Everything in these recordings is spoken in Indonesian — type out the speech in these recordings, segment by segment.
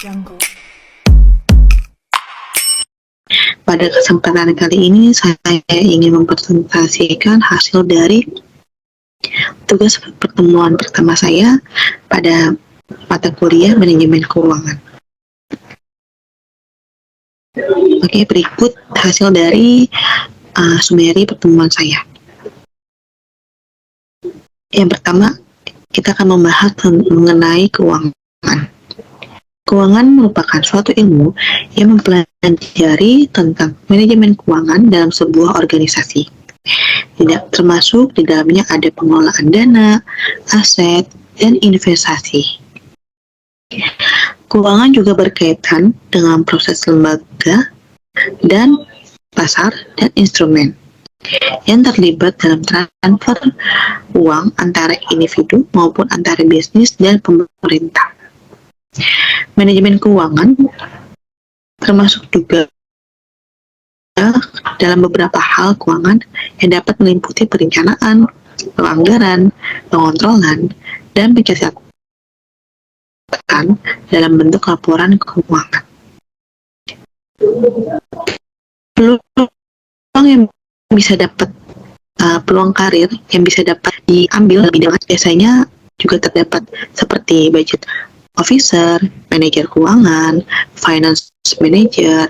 Jungle. Pada kesempatan kali ini saya ingin mempresentasikan hasil dari tugas pertemuan pertama saya pada mata kuliah manajemen keuangan. Oke, berikut hasil dari summary pertemuan saya. Yang pertama, kita akan membahas mengenai keuangan. Keuangan merupakan suatu ilmu yang mempelajari tentang manajemen keuangan dalam sebuah organisasi. Tidak termasuk di dalamnya ada pengelolaan dana, aset, dan investasi. Keuangan juga berkaitan dengan proses lembaga dan pasar dan instrumen yang terlibat dalam transfer uang antara individu maupun antara bisnis dan pemerintah. Manajemen keuangan termasuk juga dalam beberapa hal keuangan yang dapat meliputi perencanaan, penganggaran, pengontrolan, dan pencatatan dalam bentuk laporan keuangan. Peluang yang bisa dapat peluang karir yang bisa dapat diambil lebih dekat biasanya juga terdapat seperti budget officer, manajer keuangan, finance manager,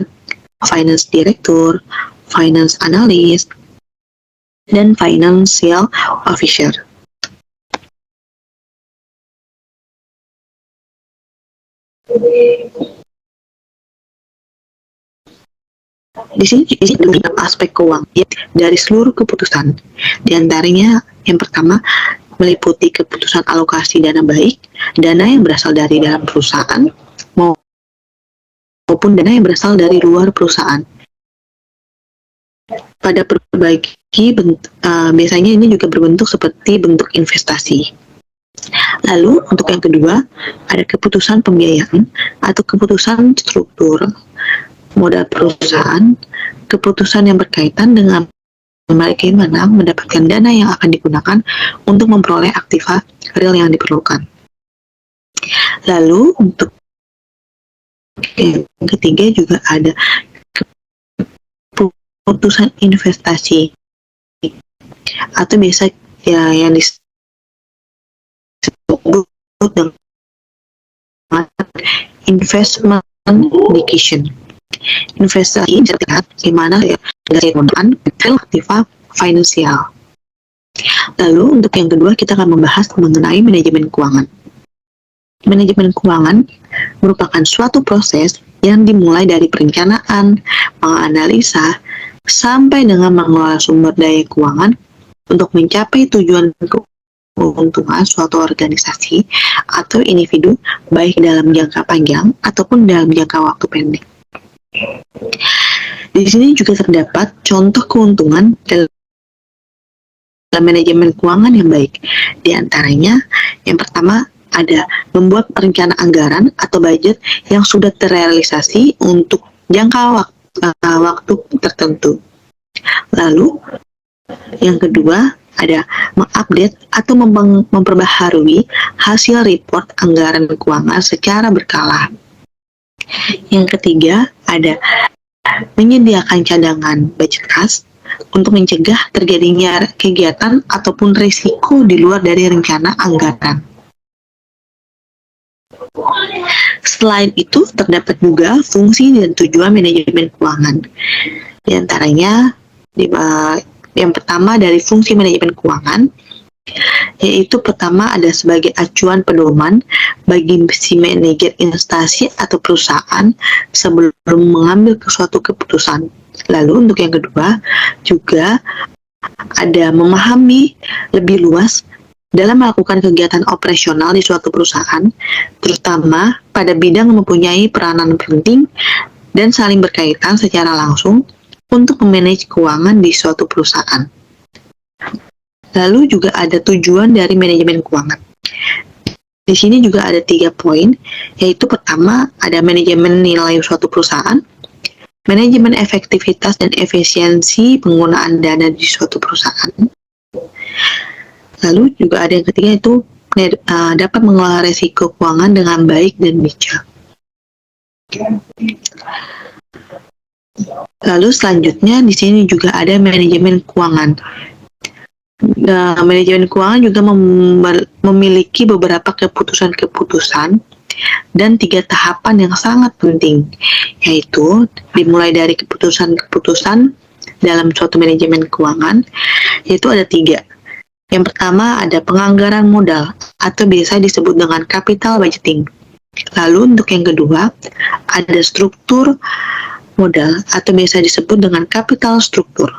finance director, finance analyst, dan financial officer. Di sini aspek keuangan dari seluruh keputusan. Di antaranya yang pertama meliputi keputusan alokasi dana baik, dana yang berasal dari dalam perusahaan maupun dana yang berasal dari luar perusahaan. Pada perbaiki biasanya ini juga berbentuk seperti bentuk investasi. Lalu untuk yang kedua ada keputusan pembiayaan atau keputusan struktur modal perusahaan, keputusan yang berkaitan dengan bagaimana mendapatkan dana yang akan digunakan untuk memperoleh aktiva real yang diperlukan. Lalu untuk yang ketiga juga ada keputusan investasi atau biasa ya yang disebut dengan investment decision. Investasi sertifikat di mana dari modal aktiva finansial. Lalu untuk yang kedua kita akan membahas mengenai manajemen keuangan. Manajemen keuangan merupakan suatu proses yang dimulai dari perencanaan, menganalisa, sampai dengan mengelola sumber daya keuangan untuk mencapai tujuan keuntungan suatu organisasi atau individu baik dalam jangka panjang ataupun dalam jangka waktu pendek. Di sini juga terdapat contoh keuntungan dalam manajemen keuangan yang baik. Di antaranya, yang pertama ada membuat perencanaan anggaran atau budget yang sudah terrealisasi untuk jangka waktu tertentu. Lalu, yang kedua ada mengupdate atau memperbaharui hasil report anggaran keuangan secara berkala. Yang ketiga ada menyediakan cadangan budget kas untuk mencegah terjadinya kegiatan ataupun risiko di luar dari rencana anggaran. Selain itu terdapat juga fungsi dan tujuan manajemen keuangan. Di antaranya yang pertama dari fungsi manajemen keuangan yaitu pertama ada sebagai acuan pedoman bagi si manajer instansi atau perusahaan sebelum mengambil suatu keputusan. Lalu untuk yang kedua juga ada memahami lebih luas dalam melakukan kegiatan operasional di suatu perusahaan, terutama pada bidang yang mempunyai peranan penting dan saling berkaitan secara langsung untuk memanage keuangan di suatu perusahaan. Lalu juga ada tujuan dari manajemen keuangan. Di sini juga ada 3 poin, yaitu pertama ada manajemen nilai suatu perusahaan, manajemen efektivitas dan efisiensi penggunaan dana di suatu perusahaan. Lalu juga ada yang ketiga itu dapat mengelola risiko keuangan dengan baik dan bijak. Lalu selanjutnya di sini juga ada manajemen keuangan. Nah, manajemen keuangan juga memiliki beberapa keputusan-keputusan dan 3 tahapan yang sangat penting, yaitu dimulai dari keputusan-keputusan dalam suatu manajemen keuangan, yaitu ada 3. Yang pertama ada penganggaran modal atau biasa disebut dengan capital budgeting. Lalu untuk yang kedua ada struktur modal atau biasa disebut dengan capital struktur.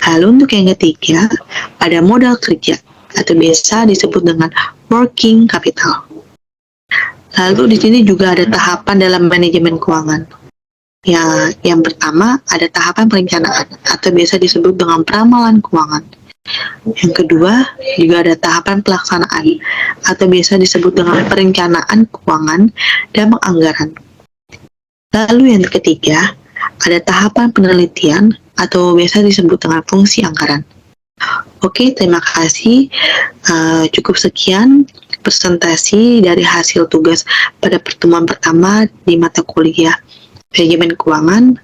Lalu untuk yang ketiga, ada modal kerja atau biasa disebut dengan working capital. Lalu di sini juga ada tahapan dalam manajemen keuangan. Ya, yang pertama ada tahapan perencanaan atau biasa disebut dengan peramalan keuangan. Yang kedua juga ada tahapan pelaksanaan atau biasa disebut dengan perencanaan keuangan dan penganggaran. Lalu yang ketiga ada tahapan penelitian atau biasa disebut dengan fungsi anggaran. Oke, terima kasih. Cukup sekian presentasi dari hasil tugas pada pertemuan pertama di mata kuliah manajemen keuangan.